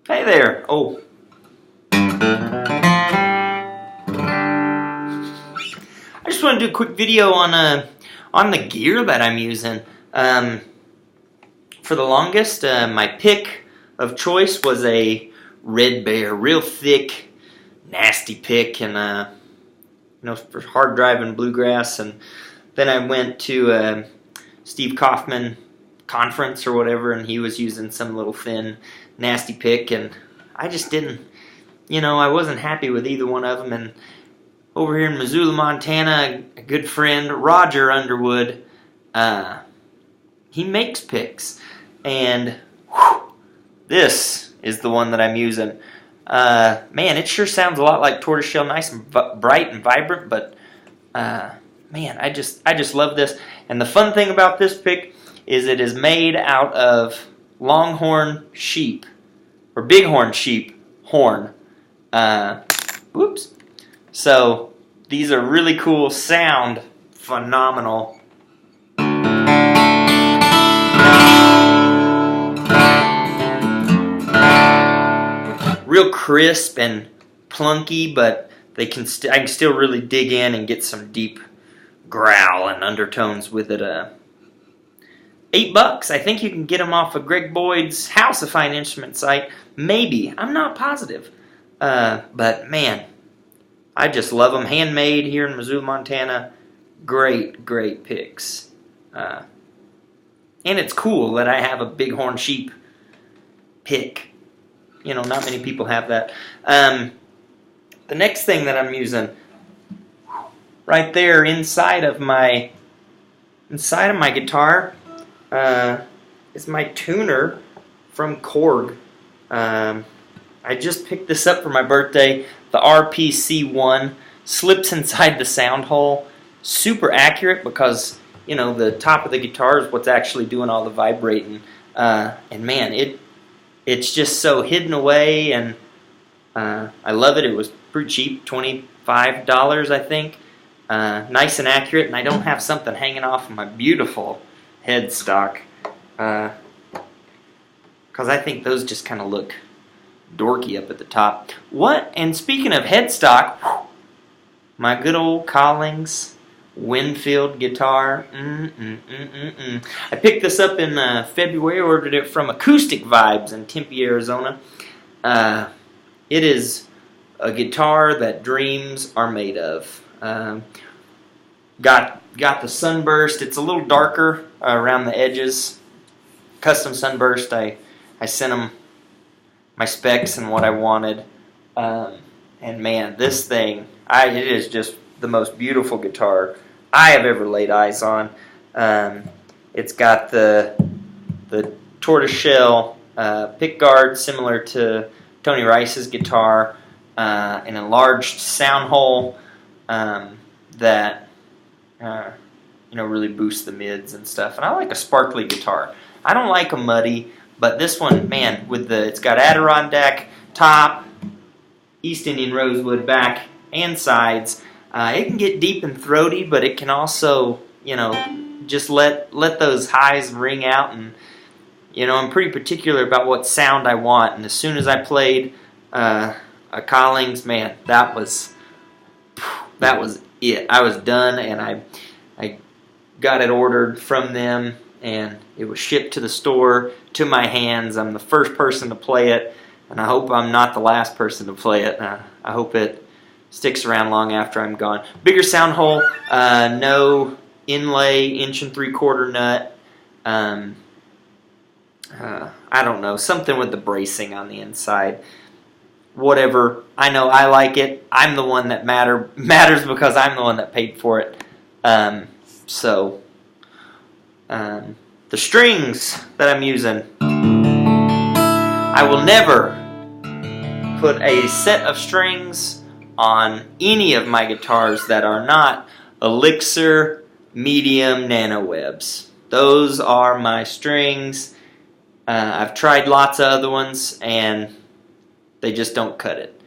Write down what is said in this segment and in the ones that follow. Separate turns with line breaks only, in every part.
Hey there. Oh. I just want to do a quick video on the gear that I'm using. For the longest, my pick of choice was a Red Bear, real thick, nasty pick, and for hard driving bluegrass. And then I went to Steve Kaufman conference or whatever, and he was using some little thin, nasty pick, and I just didn't, I wasn't happy with either one of them. And over here in Missoula, Montana, a good friend, Roger Underwood, he makes picks, and this is the one that I'm using. Man, it sure sounds a lot like tortoiseshell, nice and bright and vibrant, but man, I just love this. And the fun thing about this pick is it is made out of longhorn sheep, or bighorn sheep horn. Whoops. So these are really cool, sound phenomenal. Real crisp and plunky, but I can still really dig in and get some deep growl and undertones with it. $8. I think you can get them off of Greg Boyd's House of Fine Instrument site. Maybe. I'm not positive. But man, I just love them. Handmade here in Missoula, Montana. Great, great picks. And it's cool that I have a bighorn sheep pick. Not many people have that. The next thing that I'm using, right there inside of my guitar, is my tuner from Korg. I just picked this up for my birthday. The RPC1 slips inside the sound hole. Super accurate because the top of the guitar is what's actually doing all the vibrating. And man, it's just so hidden away, and I love it. It was pretty cheap, $25 I think. Nice and accurate, and I don't have something hanging off of my beautiful headstock, because I think those just kind of look dorky up at the top. And speaking of headstock, my good old Collings Winfield guitar. I picked this up in February. Ordered it from Acoustic Vibes in Tempe, Arizona. It is a guitar that dreams are made of. Got the sunburst. It's a little darker around the edges. Custom sunburst. I sent them my specs and what I wanted. And man, this thing, it is just the most beautiful guitar I have ever laid eyes on. It's got the tortoiseshell pick guard, similar to Tony Rice's guitar, an enlarged sound hole that really boosts the mids and stuff. And I like a sparkly guitar. I don't like a muddy, but this one, man, it's got Adirondack top, East Indian rosewood back and sides. It can get deep and throaty, but it can also, just let those highs ring out. And, I'm pretty particular about what sound I want. And as soon as I played a Collings, man, that was it. I was done, and I got it ordered from them, and it was shipped to the store, to my hands. I'm the first person to play it, and I hope I'm not the last person to play it. I hope it sticks around long after I'm gone. Bigger sound hole, no inlay, 1 3/4 nut. I don't know, something with the bracing on the inside. Whatever. I know I like it. I'm the one that matters because I'm the one that paid for it. The strings that I'm using, I will never put a set of strings on any of my guitars that are not Elixir Medium Nano Webs. Those are my strings. I've tried lots of other ones, and they just don't cut it.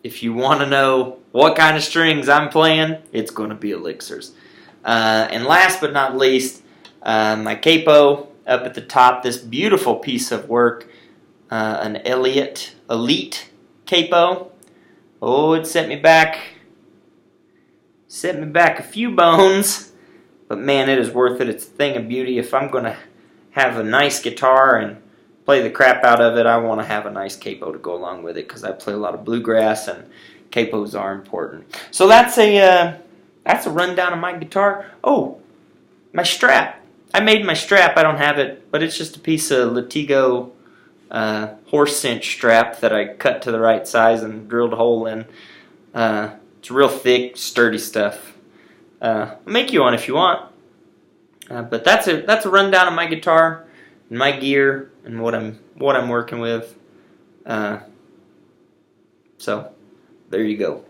If you want to know what kind of strings I'm playing, it's going to be Elixirs. And last but not least, my capo up at the top, this beautiful piece of work an Elliott Elite capo. Oh, it set me back a few bones, but man, it is worth it. It's a thing of beauty. If I'm going to have a nice guitar and play the crap out of it, I want to have a nice capo to go along with it, because I play a lot of bluegrass and capos are important. So that's a rundown of my guitar. Oh, my strap. I made my strap. I don't have it, but it's just a piece of Latigo horse cinch strap that I cut to the right size and drilled a hole in. It's real thick, sturdy stuff. I'll make you one if you want. But that's a rundown of my guitar and my gear and what I'm working with. So there you go.